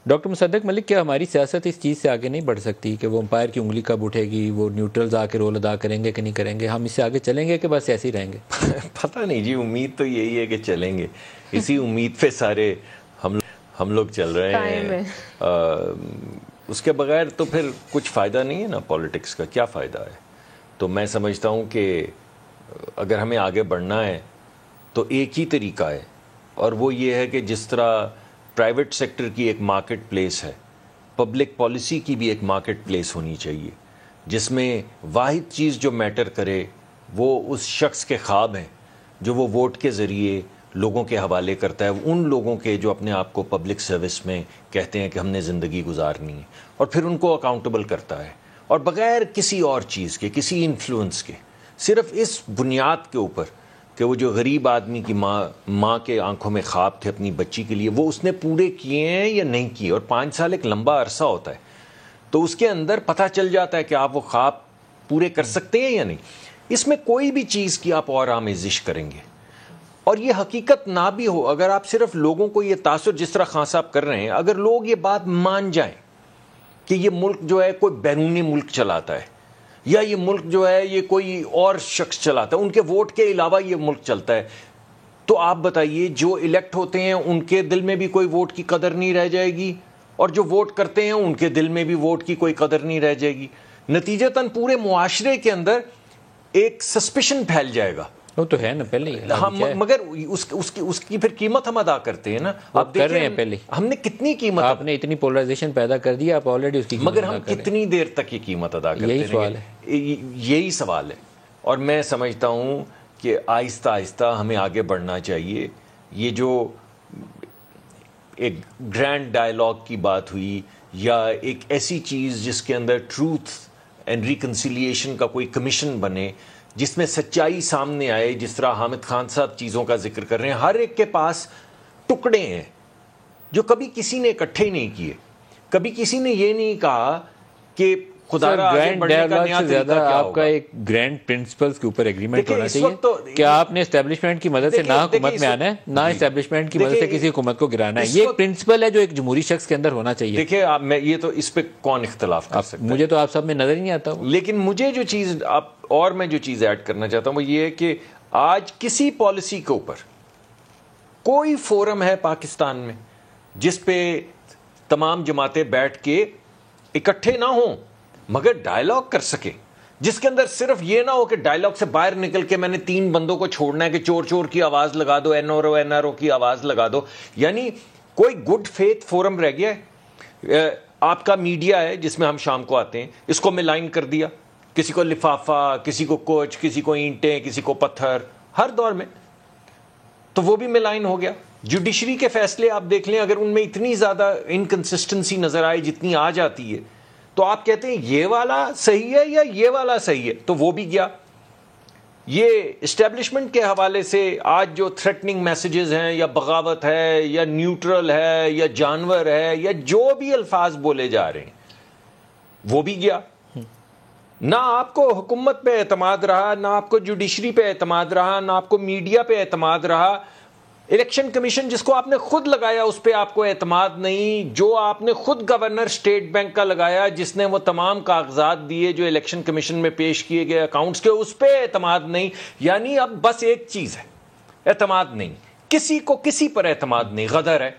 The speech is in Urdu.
ڈاکٹر مصدق ملک، کیا ہماری سیاست اس چیز سے آگے نہیں بڑھ سکتی کہ وہ امپائر کی انگلی کب اٹھے گی، وہ نیوٹرلز آ کے رول ادا کریں گے کہ نہیں کریں گے؟ ہم اس سے آگے چلیں گے کہ بس ایسے ہی رہیں گے؟ پتہ نہیں جی، امید تو یہی ہے کہ چلیں گے، اسی امید پہ سارے ہم لوگ چل رہے ہیں. اس کے بغیر تو پھر کچھ فائدہ نہیں ہے نا پالیٹکس کا. کیا فائدہ ہے؟ تو میں سمجھتا ہوں کہ اگر ہمیں آگے بڑھنا ہے تو ایک ہی طریقہ ہے، اور وہ یہ ہے کہ جس طرح پرائیویٹ سیکٹر کی ایک مارکیٹ پلیس ہے، پبلک پالیسی کی بھی ایک مارکیٹ پلیس ہونی چاہیے، جس میں واحد چیز جو میٹر کرے وہ اس شخص کے خواب ہیں جو وہ ووٹ کے ذریعے لوگوں کے حوالے کرتا ہے، ان لوگوں کے جو اپنے آپ کو پبلک سروس میں کہتے ہیں کہ ہم نے زندگی گزارنی ہے، اور پھر ان کو اکاؤنٹیبل کرتا ہے، اور بغیر کسی اور چیز کے، کسی انفلوئنس کے، صرف اس بنیاد کے اوپر کہ وہ جو غریب آدمی کی ماں کے آنکھوں میں خواب تھے اپنی بچی کے لیے، وہ اس نے پورے کیے ہیں یا نہیں کیے. اور 5 سال ایک لمبا عرصہ ہوتا ہے، تو اس کے اندر پتہ چل جاتا ہے کہ آپ وہ خواب پورے کر سکتے ہیں یا نہیں. اس میں کوئی بھی چیز کی آپ اور آمیزش کریں گے اور یہ حقیقت نہ بھی ہو، اگر آپ صرف لوگوں کو یہ تاثر، جس طرح خان صاحب کر رہے ہیں، اگر لوگ یہ بات مان جائیں کہ یہ ملک جو ہے کوئی بیرونی ملک چلاتا ہے، یا یہ ملک جو ہے یہ کوئی اور شخص چلاتا ہے، ان کے ووٹ کے علاوہ یہ ملک چلتا ہے، تو آپ بتائیے جو الیکٹ ہوتے ہیں ان کے دل میں بھی کوئی ووٹ کی قدر نہیں رہ جائے گی، اور جو ووٹ کرتے ہیں ان کے دل میں بھی ووٹ کی کوئی قدر نہیں رہ جائے گی. نتیجتاً پورے معاشرے کے اندر ایک سسپیشن پھیل جائے گا. وہ تو ہے نا پہلے ہی، مگر اس کی پھر قیمت ہم ادا کرتے ہیں نا. آپ کر رہے ہیں پہلے، ہم نے کتنی قیمت، آپ نے اتنی پولرائزیشن پیدا کر دی، آپ آلریڈی اس کی قیمت مگر ہم کتنی دیر تک یہ قیمت ادا کرتے ہیں؟ یہی سوال ہے. یہی سوال ہے. اور میں سمجھتا ہوں کہ آہستہ آہستہ ہمیں آگے بڑھنا چاہیے. یہ جو ایک گرینڈ ڈائلاگ کی بات ہوئی، یا ایک ایسی چیز جس کے اندر ٹروتھ اینڈ ریکنسیلیشن کا کوئی کمیشن بنے، جس میں سچائی سامنے آئے، جس طرح حامد خان صاحب چیزوں کا ذکر کر رہے ہیں، ہر ایک کے پاس ٹکڑے ہیں جو کبھی کسی نے اکٹھے نہیں کیے. کبھی کسی نے یہ نہیں کہا کہ خدا را آگے بڑھنے کا نیا طریقہ کیا ہوگا. آپ کا ایک گرینڈ پرنسپلز کے اوپر ایگریمنٹ ہونا چاہیے کہ آپ نے اسٹیبلشمنٹ کی مدد سے نہ حکومت میں آنا ہے، نہ اسٹیبلشمنٹ کی مدد سے کسی حکومت کو گرانا ہے. یہ ایک پرنسپل ہے جو ایک جمہوری شخص کے اندر ہونا چاہیے. دیکھیں میں یہ تو اس پہ کون اختلاف کر سکتا ہے، مجھے تو آپ سب میں نظر ہی نہیں آتا. لیکن مجھے جو چیز اور میں جو چیز ایڈ کرنا چاہتا ہوں وہ یہ ہے کہ آج کسی پالیسی کے اوپر کوئی فورم ہے پاکستان میں جس پہ تمام جماعتیں بیٹھ کے اکٹھے نہ ہوں مگر ڈائلاگ کر سکے، جس کے اندر صرف یہ نہ ہو کہ ڈائلاگ سے باہر نکل کے میں نے 3 بندوں کو چھوڑنا ہے کہ چور چور کی آواز لگا دو، این آر او کی آواز لگا دو. یعنی کوئی گڈ فیتھ فورم رہ گیا ہے؟ آپ کا میڈیا ہے جس میں ہم شام کو آتے ہیں، اس کو میں لائن کر دیا، کسی کو لفافہ، کسی کو کوچ، کسی کو اینٹیں، کسی کو پتھر، ہر دور میں تو وہ بھی ملائن ہو گیا. جوڈیشری کے فیصلے آپ دیکھ لیں، اگر ان میں اتنی زیادہ انکنسسٹنسی نظر آئے جتنی آ جاتی ہے، تو آپ کہتے ہیں یہ والا صحیح ہے یا یہ والا صحیح ہے، تو وہ بھی گیا. یہ اسٹیبلشمنٹ کے حوالے سے آج جو تھریٹننگ میسیجز ہیں، یا بغاوت ہے، یا نیوٹرل ہے، یا جانور ہے، یا جو بھی الفاظ بولے جا رہے ہیں، وہ بھی گیا. نہ آپ کو حکومت پہ اعتماد رہا، نہ آپ کو جوڈیشری پہ اعتماد رہا، نہ آپ کو میڈیا پہ اعتماد رہا. الیکشن کمیشن جس کو آپ نے خود لگایا اس پہ آپ کو اعتماد نہیں، جو آپ نے خود گورنر اسٹیٹ بینک کا لگایا جس نے وہ تمام کاغذات دیے جو الیکشن کمیشن میں پیش کیے گئے اکاؤنٹس کے، اس پہ اعتماد نہیں. یعنی اب بس ایک چیز ہے، اعتماد نہیں، کسی کو کسی پر اعتماد نہیں، غدر ہے.